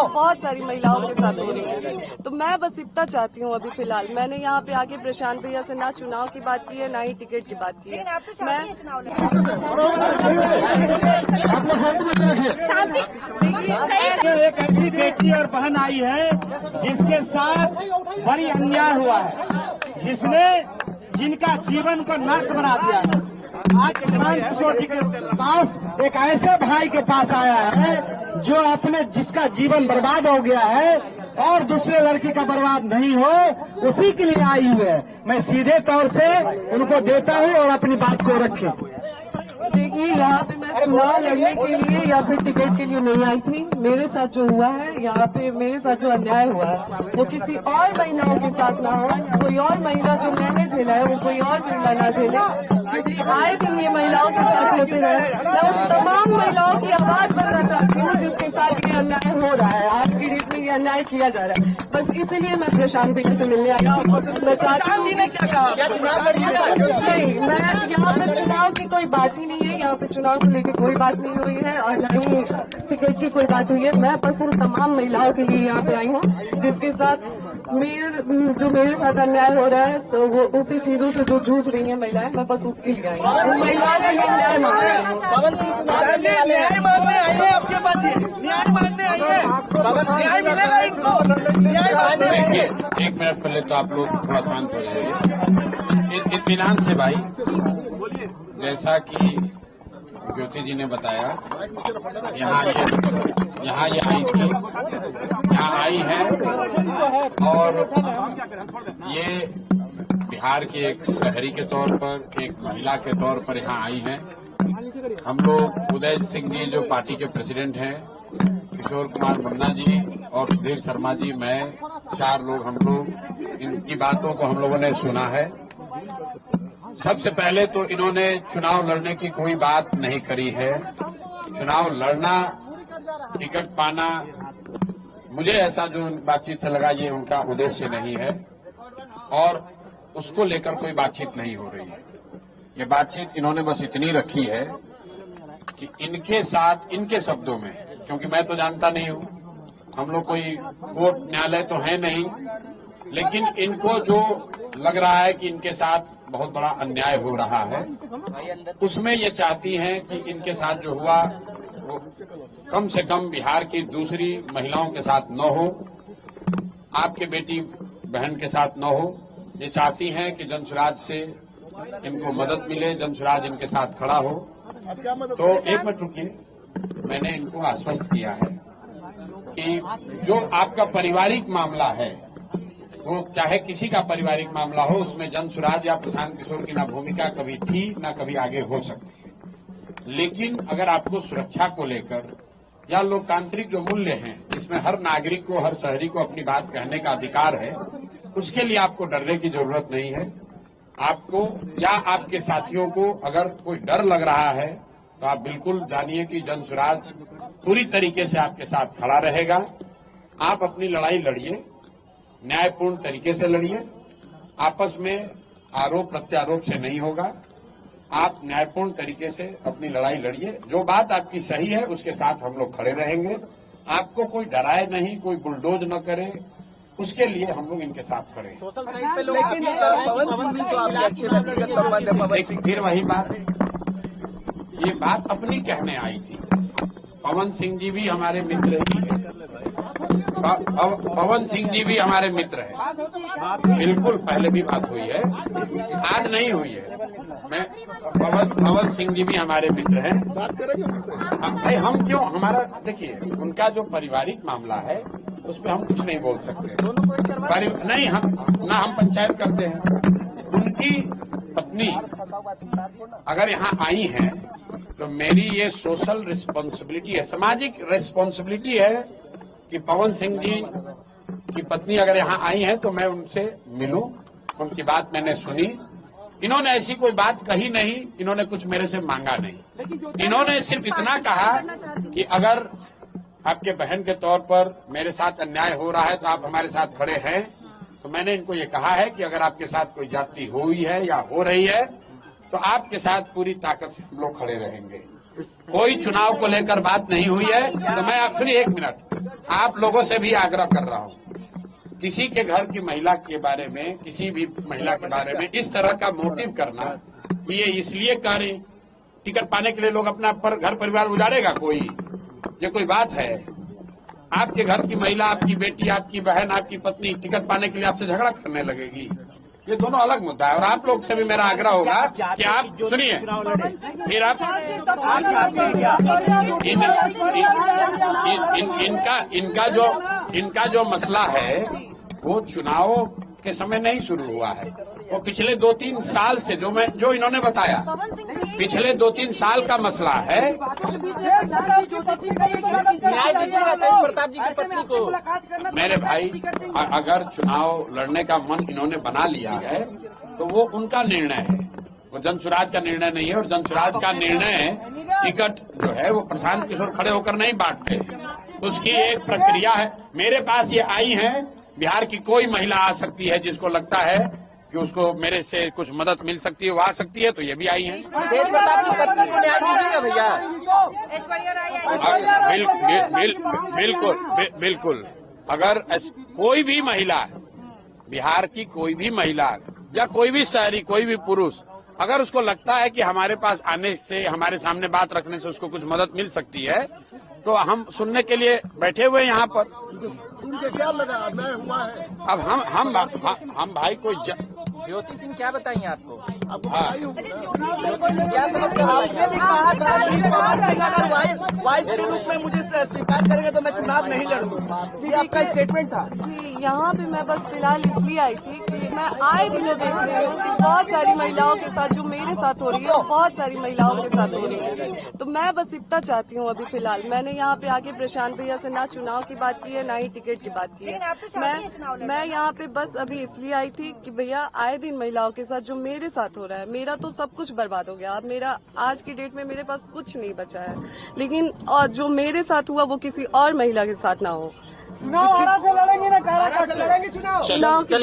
बहुत सारी महिलाओं के साथ हो रही है। तो मैं बस इतना चाहती हूँ अभी फिलहाल, मैंने यहाँ पे आके प्रशांत भैया से ना चुनाव की बात की है ना ही टिकट की बात की है। मैं एक ऐसी बेटी और बहन आई है जिसके साथ बड़ी अन्याय हुआ है, जिनका जीवन को नर्क बना दिया है। आज प्रशांत किशोर जी के पास एक ऐसे भाई के पास आया है जो जिसका जीवन बर्बाद हो गया है और दूसरे लड़की का बर्बाद नहीं हो, उसी के लिए आई हुई है। मैं सीधे तौर से उनको देता हूँ और अपनी बात को रखे। देखिए, यहाँ पे मैं चुनाव लड़ने के लिए या फिर टिकट के लिए नहीं आई थी। मेरे साथ जो हुआ है यहाँ पे, मेरे साथ जो अन्याय हुआ है वो किसी और महिलाओं के साथ ना हो। कोई और महिला जो मैंने झेला है वो कोई और महिला ना झेले, क्योंकि आए दिन ये महिलाओं के साथ होते रहे। मैं उन तमाम महिलाओं की आवाज बनना चाहती हूँ जिसके साथ ये अन्याय हो रहा है, आज की डेट में ये अन्याय किया जा रहा है। बस इसीलिए मैं प्रशांत भैया से मिलने आई थी। मैं चाहती हूँ नहीं, मैं यहाँ पे चुनाव की कोई बात ही नहीं है, यहाँ पे चुनाव को लेकर कोई बात नहीं हुई है और न ही टिकट की कोई बात हुई है। मैं बस उन तमाम महिलाओं के लिए यहाँ पे आई हूँ जिसके साथ मेरे साथ अन्याय हो रहा है। तो वो उसी चीजों से जो जूझ रही है महिलाएं, मैं बस उसके लिए आई हूँ। महिलाओं के लिए न्याय मांग रही हूँ। पवन सिंह न्याय मांगने आई है आपके पास, न्याय मांगने आई है। पवन न्याय मिलेगा इनको, न्याय मांगने आई है। एक मिनट पहले तो आप लोग थोड़ा शांत हो जाइए, इत्मीनान से भाई। जैसा कि ज्योति जी ने बताया, यहाँ ये आई थी, यहाँ आई है और ये बिहार के एक शहरी के तौर पर, एक महिला के तौर पर यहाँ आई हैं। हम लोग उदय सिंह जी जो पार्टी के प्रेसिडेंट हैं, किशोर कुमार मुन्ना जी और सुधीर शर्मा जी, मैं, 4 लोग हम लोग इनकी बातों को हम लोगों ने सुना है। सबसे पहले तो इन्होंने चुनाव लड़ने की कोई बात नहीं करी है। चुनाव लड़ना, टिकट पाना, मुझे ऐसा जो बातचीत से लगा ये उनका उद्देश्य नहीं है और उसको लेकर कोई बातचीत नहीं हो रही है। ये बातचीत इन्होंने बस इतनी रखी है कि इनके साथ, इनके शब्दों में, क्योंकि मैं तो जानता नहीं हूं, हम लोग कोई कोर्ट न्यायालय तो है नहीं, लेकिन इनको जो लग रहा है कि इनके साथ बहुत बड़ा अन्याय हो रहा है, उसमें ये चाहती हैं कि इनके साथ जो हुआ वो कम से कम बिहार की दूसरी महिलाओं के साथ न हो, आपके बेटी बहन के साथ न हो। ये चाहती हैं कि जनसुराज से इनको मदद मिले, जनसुराज इनके साथ खड़ा हो। तो एक मिनट रुकिए, मैंने इनको आश्वस्त किया है कि जो आपका पारिवारिक मामला है, वो चाहे किसी का पारिवारिक मामला हो, उसमें जनसुराज या प्रशांत किशोर की ना भूमिका कभी थी ना कभी आगे हो सकती है। लेकिन अगर आपको सुरक्षा को लेकर या लोकतांत्रिक जो मूल्य हैं, जिसमें हर नागरिक को, हर शहरी को अपनी बात कहने का अधिकार है, उसके लिए आपको डरने की जरूरत नहीं है। आपको या आपके साथियों को अगर कोई डर लग रहा है तो आप बिल्कुल जानिए कि जनसुराज पूरी तरीके से आपके साथ खड़ा रहेगा। आप अपनी लड़ाई लड़िए, न्यायपूर्ण तरीके से लड़िए, आपस में आरोप प्रत्यारोप से नहीं होगा। आप न्यायपूर्ण तरीके से अपनी लड़ाई लड़िए, जो बात आपकी सही है उसके साथ हम लोग खड़े रहेंगे। आपको कोई डराए नहीं, कोई बुलडोज न करे, उसके लिए हम लोग इनके साथ खड़े हैं। सोशल साइट पे लोग पवन सिंह तो आपके अच्छे व्यक्तिगत संबंध है। लेकिन फिर वही बात, ये बात अपनी कहने आई थी। पवन सिंह जी भी हमारे मित्र ही है, पवन सिंह जी भी हमारे मित्र हैं। बिल्कुल पहले भी बात हुई है, आज नहीं हुई है। मैं पवन सिंह जी भी हमारे मित्र हैं। भाई हम क्यों, हमारा देखिए, उनका जो पारिवारिक मामला है उस पर हम कुछ नहीं बोल सकते। नहीं, हम पंचायत करते हैं। उनकी पत्नी अगर यहाँ आई है तो मेरी ये सोशल रिस्पॉन्सिबिलिटी है, सामाजिक रिस्पॉन्सिबिलिटी है कि पवन सिंह जी की पत्नी अगर यहाँ आई है तो मैं उनसे मिलूं, उनकी बात मैंने सुनी। इन्होंने ऐसी कोई बात कही नहीं, इन्होंने कुछ मेरे से मांगा नहीं। इन्होंने सिर्फ इतना कहा कि अगर आपके बहन के तौर पर मेरे साथ अन्याय हो रहा है तो आप हमारे साथ खड़े हैं। तो मैंने इनको ये कहा है कि अगर आपके साथ कोई जाति हुई है या हो रही है तो आपके साथ पूरी ताकत से हम लोग खड़े रहेंगे। कोई चुनाव को लेकर बात नहीं हुई है। तो मैं आप सुनिए एक मिनट, आप लोगों से भी आग्रह कर रहा हूं, किसी के घर की महिला के बारे में, किसी भी महिला के बारे में इस तरह का मोटिव करना कि ये इसलिए करें टिकट पाने के लिए लोग अपना घर परिवार उजाड़ेगा कोई, ये कोई बात है? आपके घर की महिला, आपकी बेटी, आपकी बहन, आपकी पत्नी टिकट पाने के लिए आपसे झगड़ा करने लगेगी? ये दोनों अलग मुद्दा है। और आप लोग से भी मेरा आग्रह होगा कि आप सुनिए, फिर आप इनका जो मसला है वो चुनाव के समय नहीं शुरू हुआ है, वो पिछले 2-3 साल से जो इन्होंने बताया, पिछले 2-3 साल का मसला है। प्रताप जी की पत्नी को मेरे भाई, अगर चुनाव लड़ने का मन इन्होंने बना लिया है तो वो उनका निर्णय है, वो जनसुराज का निर्णय नहीं है। और जनसुराज का निर्णय टिकट जो है वो प्रशांत किशोर खड़े होकर नहीं बांटते, उसकी एक प्रक्रिया है। मेरे पास ये आई हैं, बिहार की कोई महिला आ सकती है जिसको लगता है कि उसको मेरे से कुछ मदद मिल सकती है, वो आ सकती है, तो ये भी आई हैं। तेज प्रताप की पत्नी को न्याय दीजिएगा भैया। बिल्कुल। अगर कोई भी महिला, बिहार की कोई भी महिला या कोई भी शहरी, कोई भी पुरुष, अगर उसको लगता है कि हमारे पास आने से, हमारे सामने बात रखने से उसको कुछ मदद मिल सकती है, तो हम सुनने के लिए बैठे हुए यहाँ पर। सुन के क्या लगा अन्याय हुआ है? अब हम भाई कोई ज्योति सिंह क्या बताइए आपको? आपको बताई होगी ना? क्या समझते हो? आपने भी कहा था कि पवन सिंह अगर वाइफ के रूप में मुझे स्वीकार करेंगे तो मैं चुनाव नहीं लड़ूंगा, ये आपका स्टेटमेंट था। जी, यहाँ पे मैं बस फिलहाल इसलिए आई थी कि मैं आए दिनों देख रही हूँ कि बहुत सारी महिलाओं के साथ जो मेरे साथ हो रही है, बहुत सारी महिलाओं के साथ हो रही है। तो मैं बस इतना चाहती हूँ अभी फिलहाल, मैंने यहाँ पे आके प्रशांत भैया से ना चुनाव की बात की है, ना ही टिकट की बात की है। मैं यहाँ पे बस अभी इसलिए आई थी कि भैया आए दिन महिलाओं के साथ जो मेरे साथ हो रहा है, मेरा तो सब कुछ बर्बाद हो गया। अब मेरा आज की डेट में मेरे पास कुछ नहीं बचा है, लेकिन और जो मेरे साथ हुआ वो किसी और महिला के साथ ना हो। चुनाव आरा से लड़ेंगे ना, कारा से लड़ेंगे चुनाव। चुनाव की